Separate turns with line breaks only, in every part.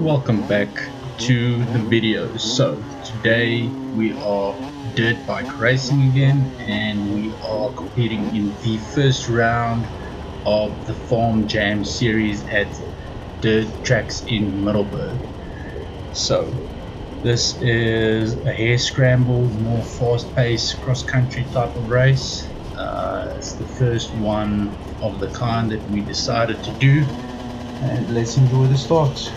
Welcome back to the video. So today we are dirt bike racing again, and we are competing in the first round of the Farm Jam series at dirt tracks in Middelburg. So this is a Harescramble, more fast-paced cross-country type of race. It's the first one of the kind that we decided to do, and let's enjoy the start.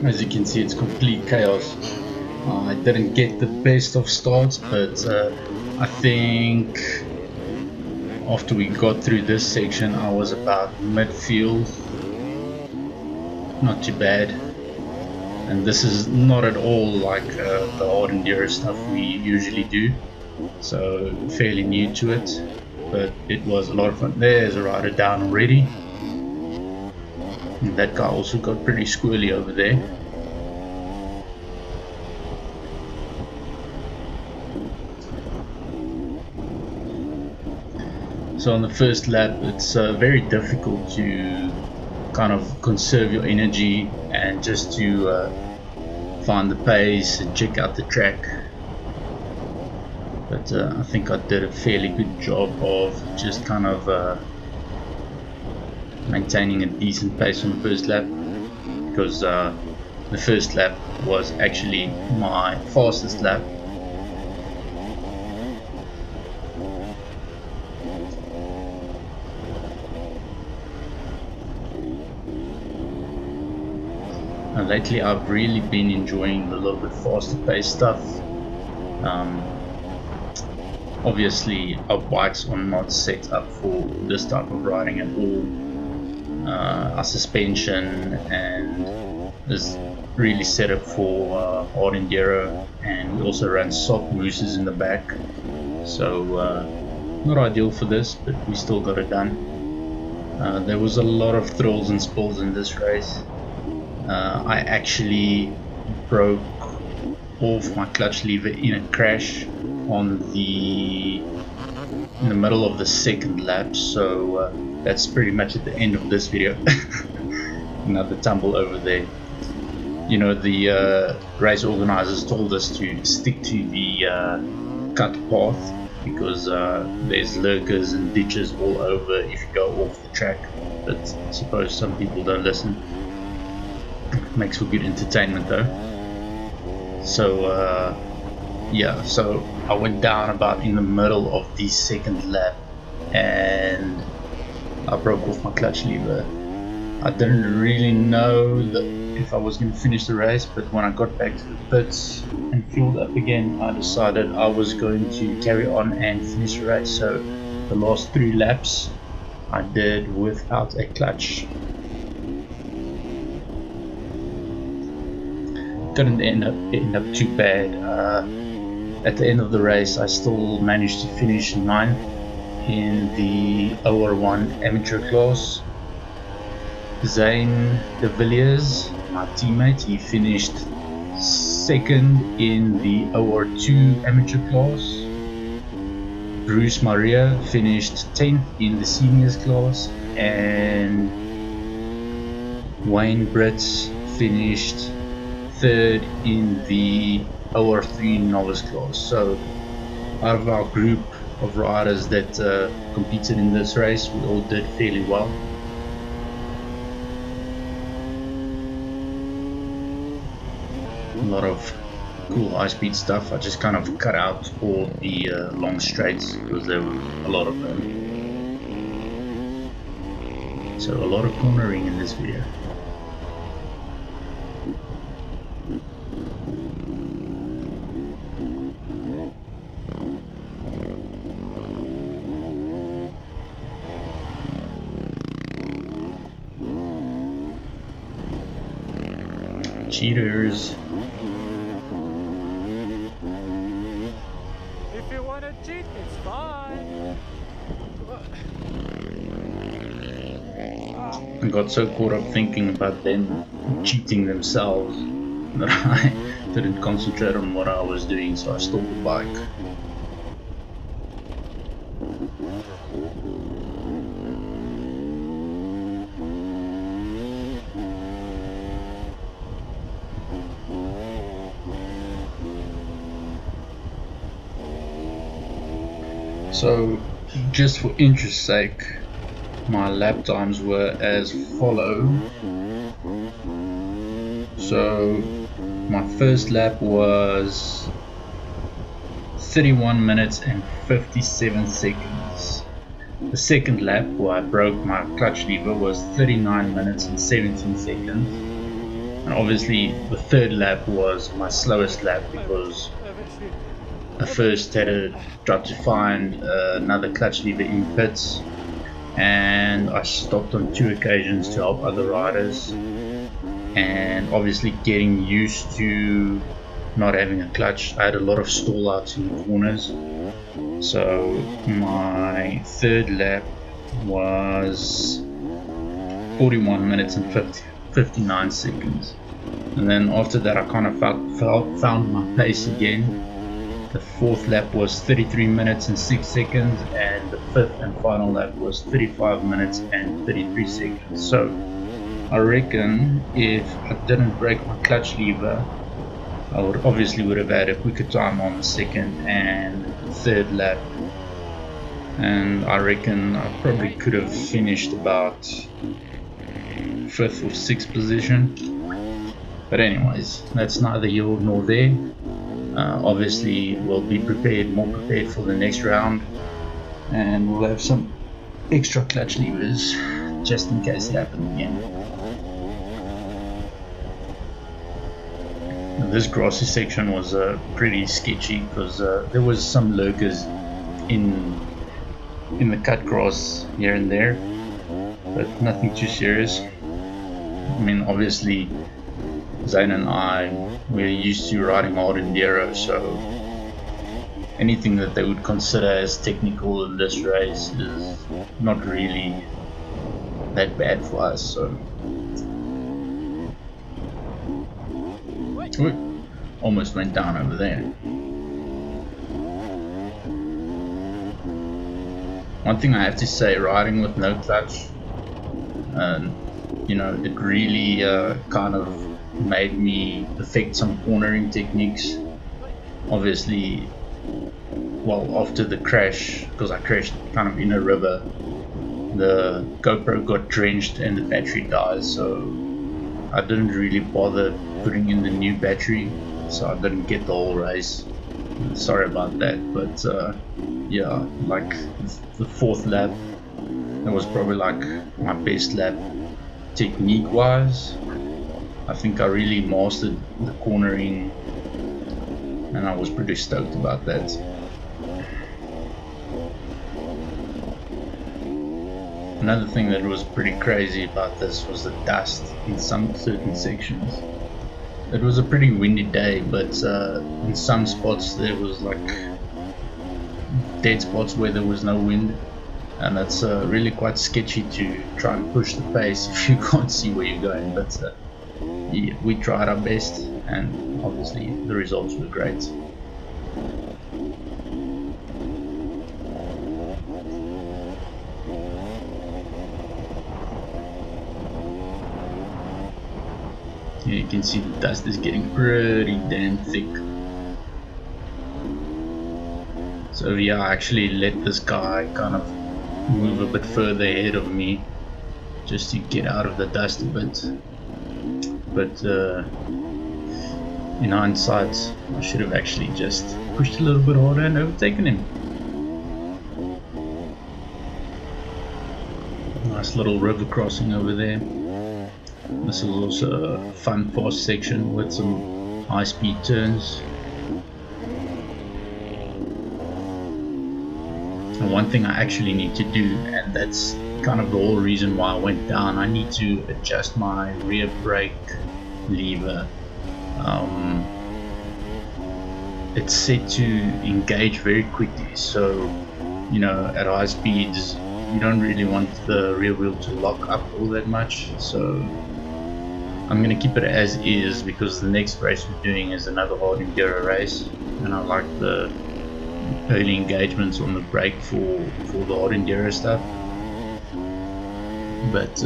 As you can see, it's complete chaos. I didn't get the best of starts, but I think after we got through this section I was about midfield. Not too bad. And this is not at all like the hard enduro stuff we usually do, so fairly new to it, but it was a lot of fun. There's a rider down already, and that guy also got pretty squirrely over there. So on the first lap it's very difficult to kind of conserve your energy and just to find the pace and check out the track, but I think I did a fairly good job of just kind of maintaining a decent pace on the first lap, because the first lap was actually my fastest lap. And lately I've really been enjoying the little bit faster paced stuff. Obviously our bikes are not set up for this type of riding at all. Our suspension and is really set up for hard enduro, and we also ran soft boosters in the back, so not ideal for this, but we still got it done. There was a lot of thrills and spills in this race. I actually broke off my clutch lever in a crash in the middle of the second lap, so that's pretty much at the end of this video. Another tumble over there. You know, the race organizers told us to stick to the cut path, because there's lurkers and ditches all over if you go off the track, but I suppose some people don't listen. Makes for good entertainment though. So yeah, so I went down about in the middle of the second lap and I broke off my clutch lever. I didn't really know if I was going to finish the race, but when I got back to the pits and fueled up again, I decided I was going to carry on and finish the race. So the last 3 laps I did without a clutch. Didn't end up too bad. At the end of the race I still managed to finish 9th in the OR1 Amateur class. Zane de Villiers, my teammate, he finished 2nd in the OR2 Amateur class. Bruce Maria finished 10th in the seniors class, and Wayne Brits finished 3rd in the OR3 novice class. So out of our group of riders that competed in this race, we all did fairly well. A lot of cool high-speed stuff. I just kind of cut out all the long straights because there were a lot of them. So a lot of cornering in this video. Cheaters.
If you want to cheat, it's fine.
I got so caught up thinking about them cheating themselves that I didn't concentrate on what I was doing, so I stalled the bike. So, just for interest's sake, my lap times were as follow. So, my first lap was 31 minutes and 57 seconds. The second lap, where I broke my clutch lever, was 39 minutes and 17 seconds. And obviously, the third lap was my slowest lap because I first had to try to find another clutch lever in pits, and I stopped on 2 occasions to help other riders, and obviously getting used to not having a clutch. I had a lot of stall outs in the corners, so my third lap was 41 minutes and 59 seconds, and then after that I kind of found my pace again. The fourth lap was 33 minutes and 6 seconds, and the fifth and final lap was 35 minutes and 33 seconds. So I reckon if I didn't break my clutch lever, I would have had a quicker time on the second and third lap, and I reckon I probably could have finished about 5th or 6th position. But anyways, that's neither here nor there. Obviously we'll be more prepared for the next round, and we'll have some extra clutch levers just in case it happens again. This grassy section was pretty sketchy because there was some lurkers in the cut grass here and there, but nothing too serious. I mean, obviously Zane and I, we're used to riding hard Enduro, so anything that they would consider as technical in this race is not really that bad for us. So ooh, almost went down over there. One thing I have to say, riding with no clutch, you know, it really kind of made me perfect some cornering techniques. Obviously, well, after the crash, because I crashed kind of in a river, the GoPro got drenched and the battery died, so I didn't really bother putting in the new battery, so I didn't get the whole race. Sorry about that, but yeah, like the fourth lap, that was probably like my best lap technique wise. I think I really mastered the cornering, and I was pretty stoked about that. Another thing that was pretty crazy about this was the dust in some certain sections. It was a pretty windy day, but in some spots there was like dead spots where there was no wind, and that's really quite sketchy to try and push the pace if you can't see where you're going. But yeah, we tried our best, and obviously the results were great. Here you can see the dust is getting pretty damn thick. So yeah, I actually let this guy kind of move a bit further ahead of me just to get out of the dust a bit. But in hindsight, I should have actually just pushed a little bit harder and overtaken him. Nice little river crossing over there. This is also a fun fast section with some high speed turns. And one thing I actually need to do, and that's kind of the whole reason why I went down, I need to adjust my rear brake lever. It's set to engage very quickly, so you know, at high speeds you don't really want the rear wheel to lock up all that much, so I'm gonna keep it as is because the next race we're doing is another hard enduro race, and I like the early engagements on the brake for the hard enduro stuff. But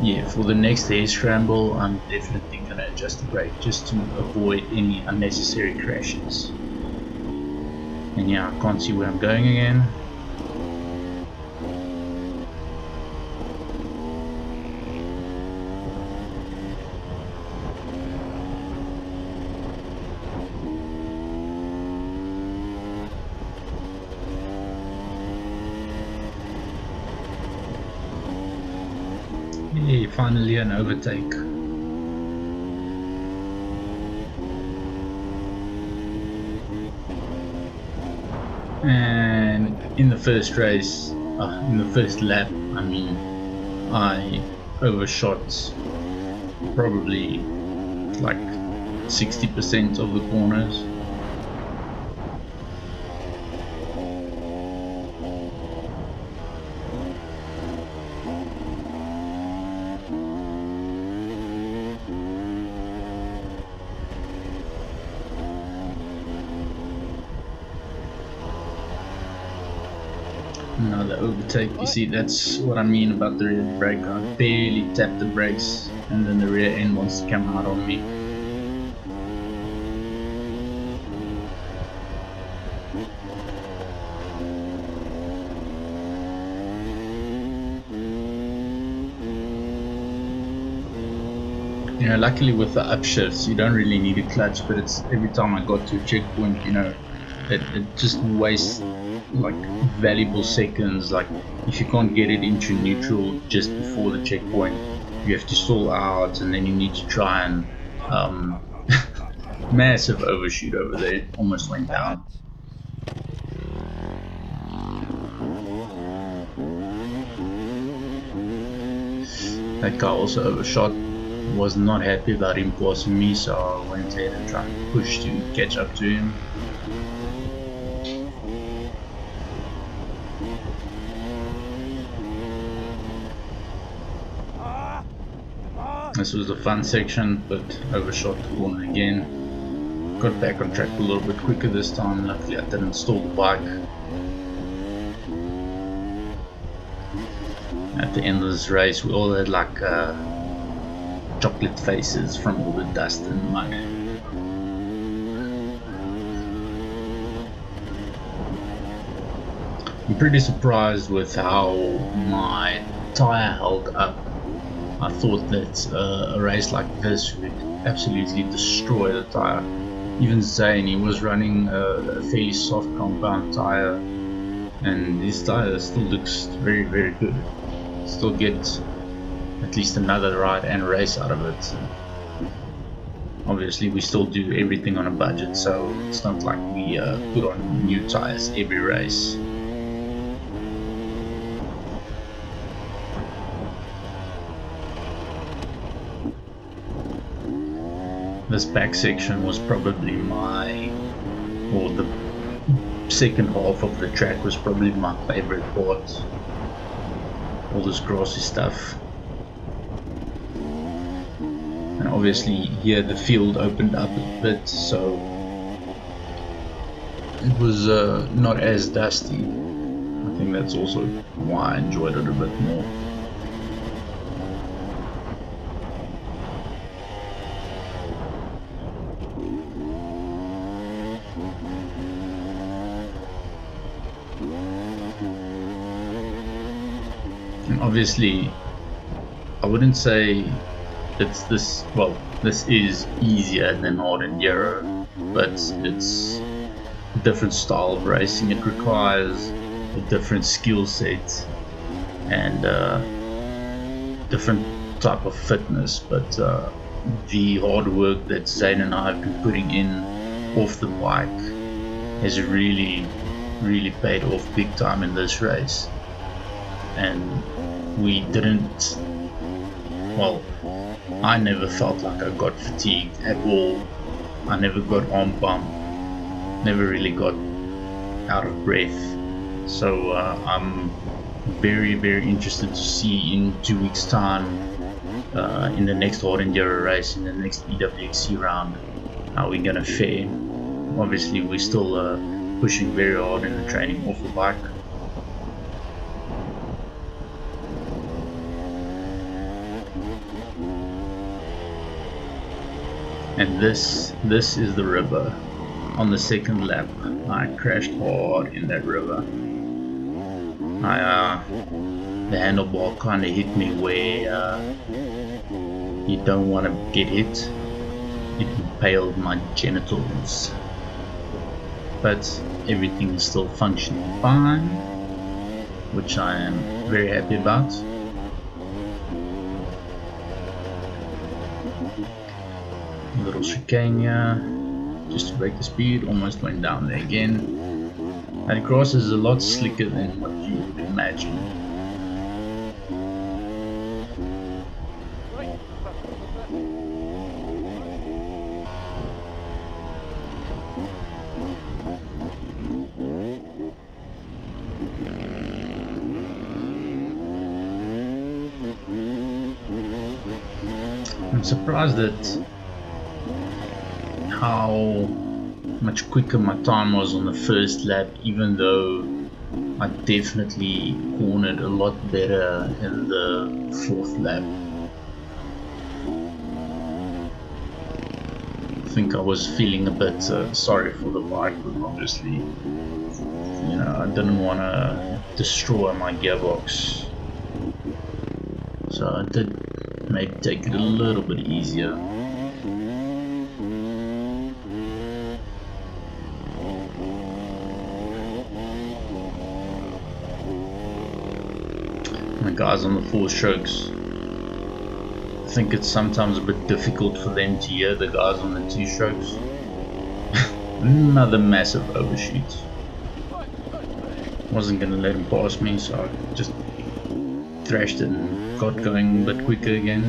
yeah, for the next Harescramble, I'm definitely gonna adjust the brake just to avoid any unnecessary crashes. And yeah, I can't see where I'm going again. Hey, finally an overtake. And in the first race, in the first lap, I mean, I overshot probably like 60% of the corners. Another overtake. You see, that's what I mean about the rear brake. I barely tapped the brakes and then the rear end wants to come out on me. You know, luckily with the upshifts you don't really need a clutch, but it's every time I got to a checkpoint, you know, it just wastes like valuable seconds. Like if you can't get it into neutral just before the checkpoint, you have to stall out and then you need to try and massive overshoot over there, almost went down. That guy also overshot, was not happy about him passing me, so I went ahead and tried to push to catch up to him. This was a fun section, but overshot the corner again. Got back on track a little bit quicker this time. Luckily I didn't stall the bike. At the end of this race we all had like chocolate faces from all the dust and mud. I'm pretty surprised with how my tire held up. I thought that a race like this would absolutely destroy the tire. Even Zane, he was running a fairly soft compound tire, and his tire still looks very, very good. Still get at least another ride and race out of it. Obviously we still do everything on a budget, so it's not like we put on new tires every race. This back section was probably the second half of the track was probably my favorite part. All this grassy stuff. And obviously here the field opened up a bit, so it was not as dusty. I think that's also why I enjoyed it a bit more. And obviously I wouldn't say it's this, well, this is easier than hard enduro, but it's a different style of racing. It requires a different skill set and different type of fitness, but the hard work that Zane and I have been putting in off the bike has really paid off big time in this race. And we didn't, well, I never felt like I got fatigued at all. I never got arm bump, never really got out of breath. So I'm very interested to see in 2 weeks time in the next hard enduro race, in the next EWXC round, how we're gonna fare. Obviously, we're still pushing very hard in the training off the bike. And this is the river. On the second lap, I crashed hard in that river. The handlebar kind of hit me where you don't want to get hit. It impaled my genitals. But everything is still functioning fine, which I am very happy about. A little chicane here, just to break the speed, almost went down there again. That grass is a lot slicker than what you would imagine. I'm surprised at how much quicker my time was on the first lap, even though I definitely cornered a lot better in the fourth lap. I think I was feeling a bit sorry for the bike, but obviously, you know, I didn't want to destroy my gearbox, so I did maybe take it a little bit easier. The guys on the 4 strokes, I think it's sometimes a bit difficult for them to hear the guys on the 2 strokes. Another massive overshoot. Wasn't gonna let him pass me, so I just thrashed it and got going a bit quicker again.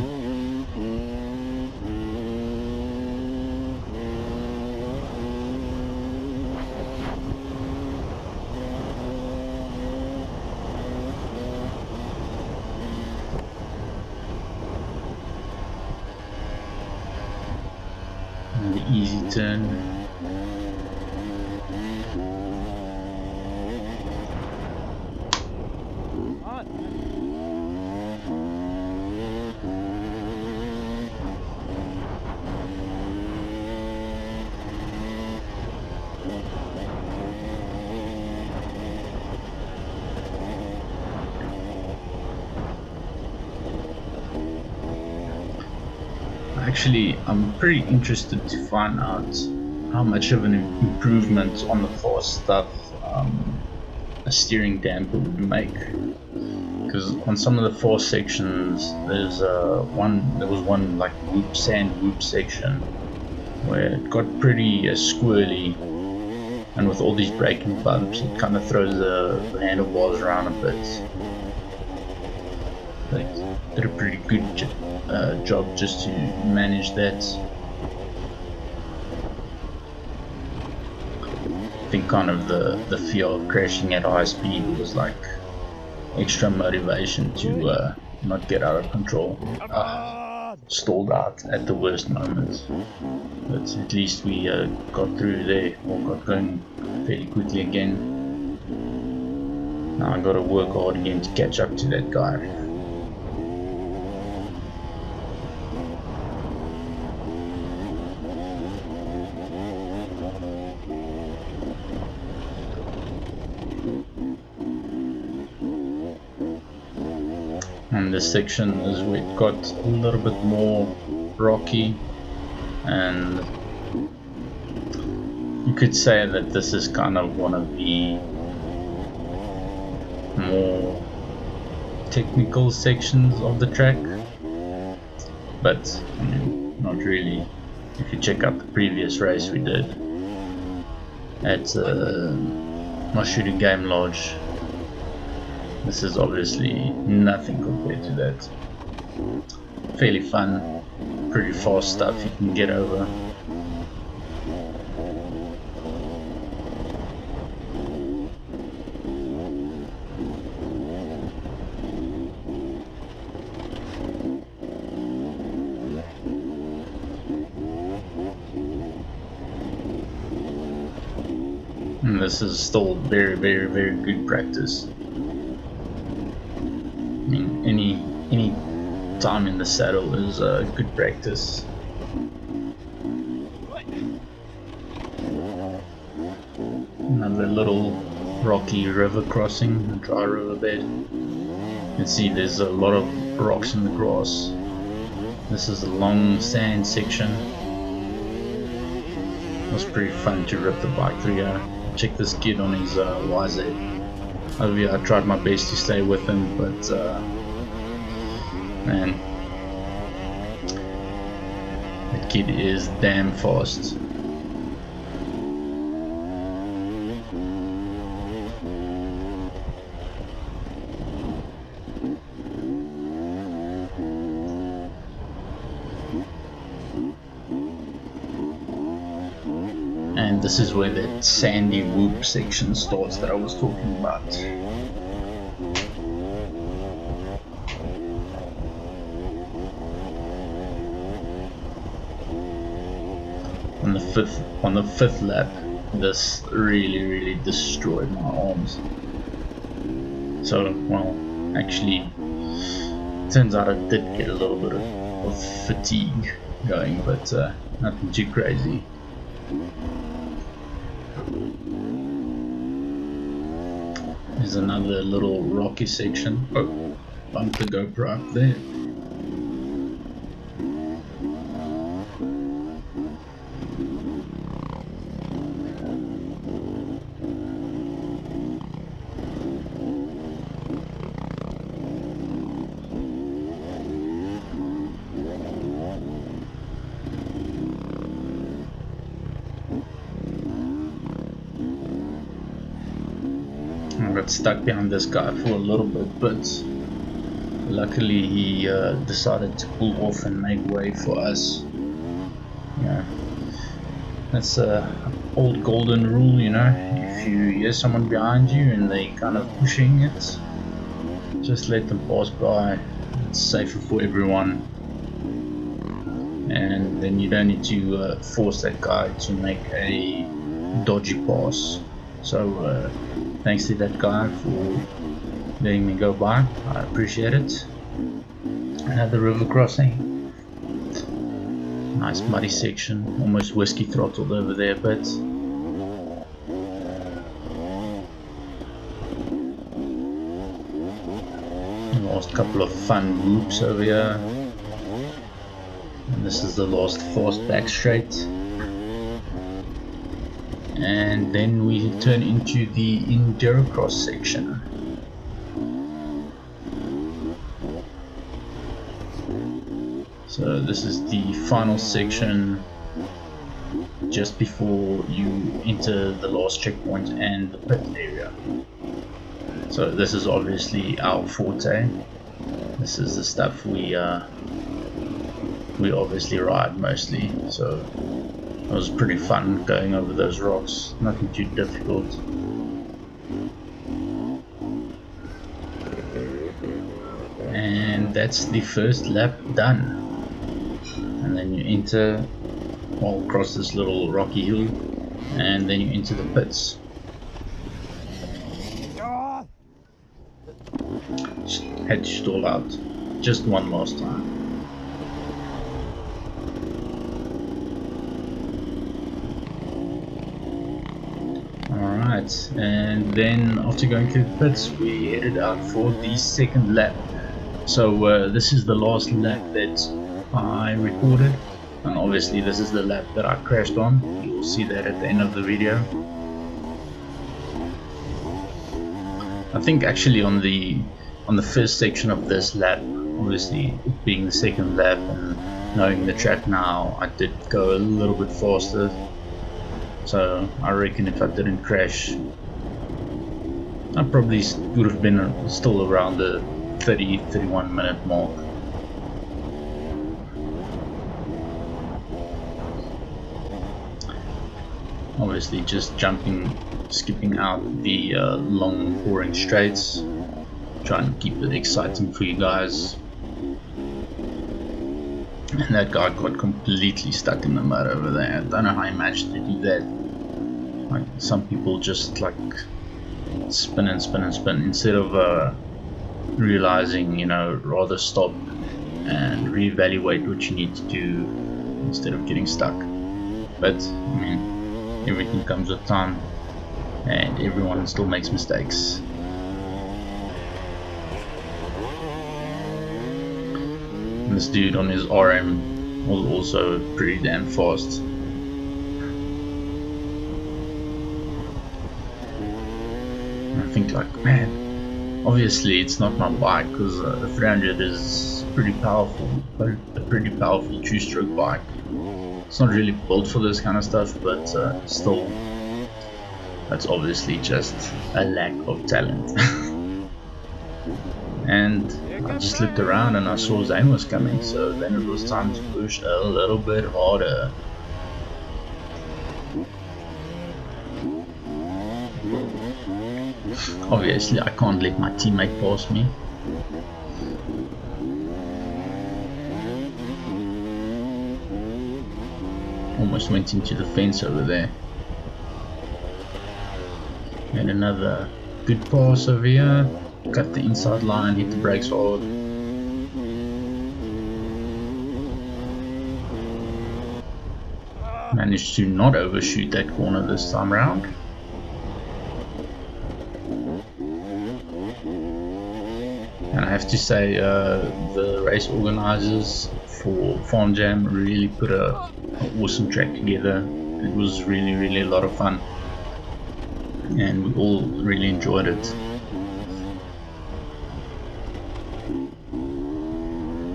And the easy turn. Actually, I'm pretty interested to find out how much of an improvement on the fast stuff a steering damper would make. Because on some of the fast sections, there was one like sand whoop section where it got pretty squirrely, and with all these braking bumps, it kind of throws the handlebars around a bit. They did a pretty good job just to manage that. I think kind of the fear of crashing at high speed was like extra motivation to not get out of control. Stalled out at the worst moment, but at least we got through there, or got going fairly quickly again. Now I gotta work hard again to catch up to that guy. And this section is where it got a little bit more rocky, and you could say that this is kind of one of the more technical sections of the track, but I mean, not really. If you check out the previous race we did at my shooting game lodge, this is obviously nothing compared to that. Fairly fun, pretty fast stuff you can get over. And this is still very, very, very good practice. I mean, any time in the saddle is good practice. Another little rocky river crossing, a dry riverbed. You can see there's a lot of rocks in the grass. This is a long sand section. It was pretty fun to rip the bike through here. Check this kid on his YZ. Over here I tried my best to stay with him, but man, that kid is damn fast. And this is where that sandy whoop section starts that I was talking about. On the fifth lap, this really destroyed my arms. So, well, actually, turns out I did get a little bit of fatigue going, but nothing too crazy. There's another little rocky section. Oh, bumped the GoPro up there. I got stuck behind this guy for a little bit, but luckily he decided to pull off and make way for us. Yeah, that's a old golden rule, you know. If you hear someone behind you and they kind of pushing it, just let them pass by. It's safer for everyone, and then you don't need to force that guy to make a dodgy pass. So thanks to that guy for letting me go by, I appreciate it. Another river crossing, nice muddy section, almost whiskey throttled over there, but last couple of fun whoops over here, and this is the last fast back straight. And then we turn into the Enduro cross section. So this is the final section just before you enter the last checkpoint and the pit area. So this is obviously our forte. This is the stuff we obviously ride mostly. So it was pretty fun going over those rocks, nothing too difficult. And that's the first lap done. And then you enter, well, across this little rocky hill, and then you enter the pits. Had to stall out just one last time. Alright, and then after going through the pits, we headed out for the second lap. So this is the last lap that I recorded, and obviously this is the lap that I crashed on. You will see that at the end of the video. I think actually on the first section of this lap, obviously it being the second lap and knowing the track now, I did go a little bit faster. So I reckon if I didn't crash, I probably would have been still around the 30-31 minute mark. Obviously just skipping out the long boring straights, trying to keep it exciting for you guys. And that guy got completely stuck in the mud over there. I don't know how he managed to do that. Like some people just like spin and spin and spin instead of realizing, you know, rather stop and reevaluate what you need to do instead of getting stuck. But I mean, everything comes with time, and everyone still makes mistakes. And this dude on his RM was also pretty damn fast. And I think like, man, obviously it's not my bike, because the 300 is pretty powerful, but a pretty powerful two-stroke bike. It's not really built for this kind of stuff, but still, that's obviously just a lack of talent. And I just looked around and I saw Zane was coming, so then it was time to push a little bit harder. Obviously I can't let my teammate pass me. Almost went into the fence over there. And another good pass over here. Cut the inside line, hit the brakes hard. Managed to not overshoot that corner this time around. And I have to say, the race organizers for Farm Jam really put an awesome track together. It was really a lot of fun, and we all really enjoyed it.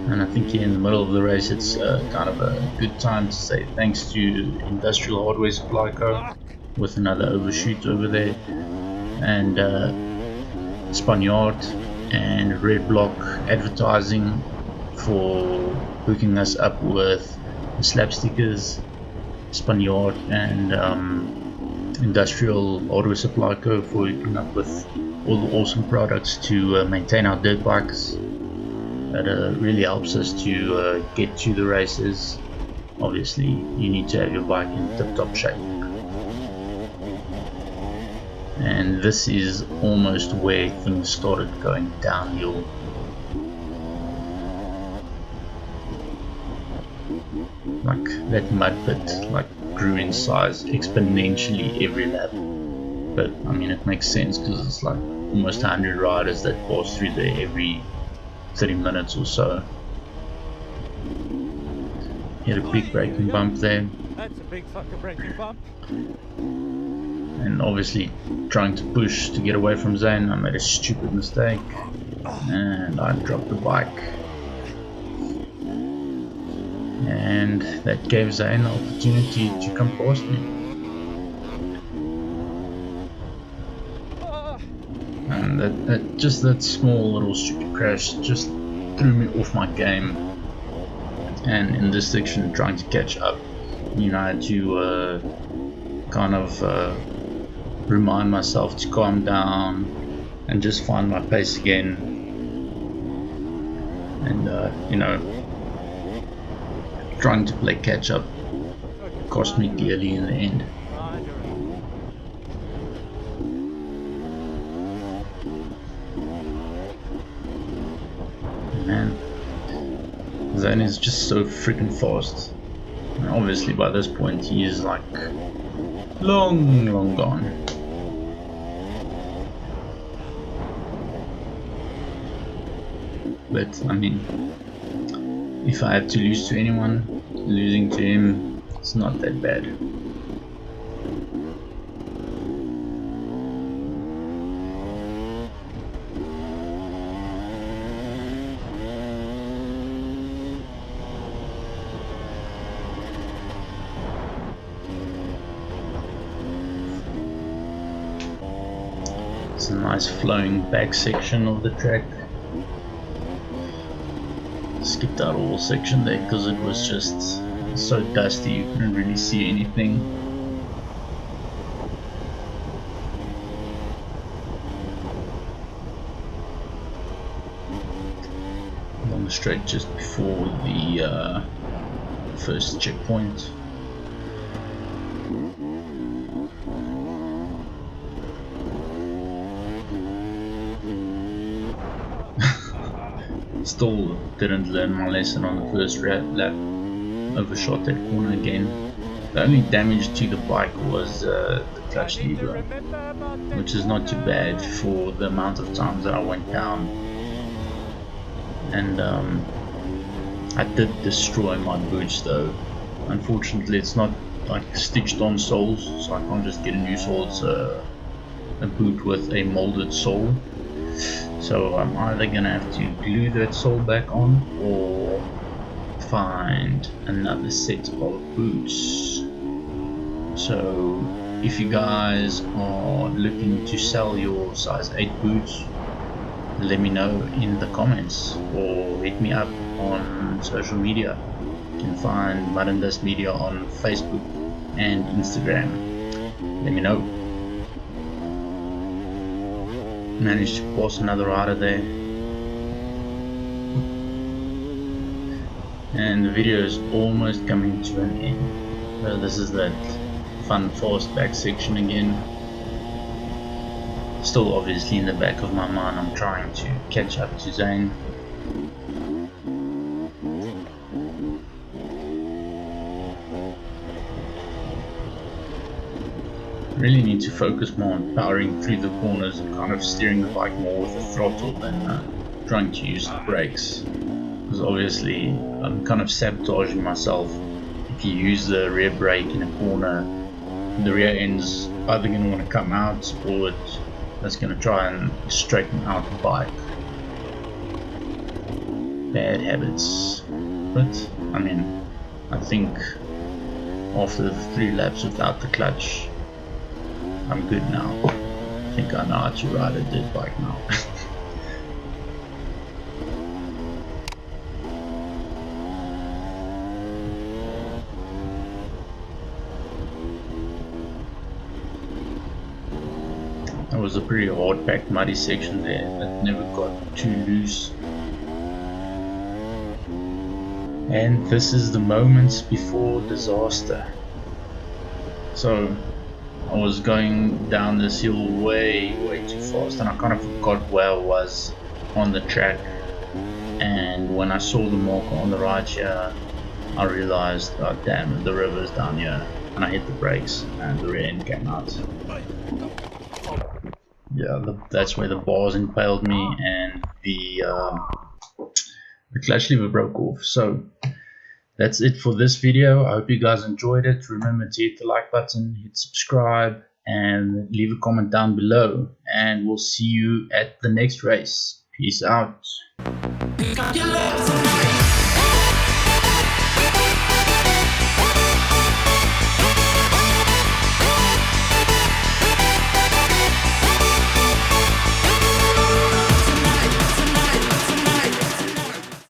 And I think here in the middle of the race, it's kind of a good time to say thanks to Industrial Hardware Supply Co. with another overshoot over there, and Spaniard and Red Block Advertising for hooking us up with the slap stickers, Spaniard and Industrial Hardware Supply Co. for hooking up with all the awesome products to maintain our dirt bikes. That really helps us to get to the races. Obviously you need to have your bike in tip-top shape, and this is almost where things started going downhill. Like that mud pit like grew in size exponentially every lap, but I mean it makes sense because it's like almost 100 riders that pass through there every 30 minutes or so. Hit a big braking bump there.
That's a big fucking braking bump.
And obviously trying to push to get away from Zane, I made a stupid mistake and I dropped the bike. And that gave Zane the opportunity to come past me. And that small little stupid crash just threw me off my game. And in this section, trying to catch up, you know, I had to kind of remind myself to calm down and just find my pace again. And you know, trying to play catch up cost me dearly in the end. Man, Zane is just so freaking fast. And obviously by this point he is like long gone. But I mean, if I have to lose to anyone, losing to him, it's not that bad. It's a nice flowing back section of the track. Skipped out a whole section there because it was just so dusty you couldn't really see anything. Along the straight just before the first checkpoint. Still didn't learn my lesson on the first lap. Overshot that corner again. The only damage to the bike was the clutch lever, which is not too bad for the amount of times that I went down. And I did destroy my boots though. Unfortunately, it's not like stitched on soles, so I can't just get a new sole. It's a boot with a molded sole. So I'm either gonna have to glue that sole back on or find another set of boots. So if you guys are looking to sell your size 8 boots, let me know in the comments or hit me up on social media. You can find Mud and Dust Media on Facebook and Instagram. Let me know. Managed to pass another rider there, and the video is almost coming to an end. So this is that fun fast back section again. Still obviously in the back of my mind I'm trying to catch up to Zane. Really need to focus more on powering through the corners and kind of steering the bike more with the throttle than trying to use the brakes, because obviously I'm kind of sabotaging myself. If you use the rear brake in a corner, the rear end's either going to want to come out or that's going to try and straighten out the bike. Bad habits. But I mean, I think after the 3 laps without the clutch, I'm good now. I think I know how to ride a dirt bike now. That was a pretty hard packed muddy section there that never got too loose. And this is the moments before disaster. So I was going down this hill way too fast, and I kind of forgot where I was on the track. And when I saw the marker on the right here, I realized, oh damn, the river's down here. And I hit the brakes and the rear end came out. Yeah, that's where the bars impaled me and the clutch lever broke off. So that's it for this video. I hope you guys enjoyed it. Remember to hit the like button, hit subscribe, and leave a comment down below. And we'll see you at the next race. Peace out.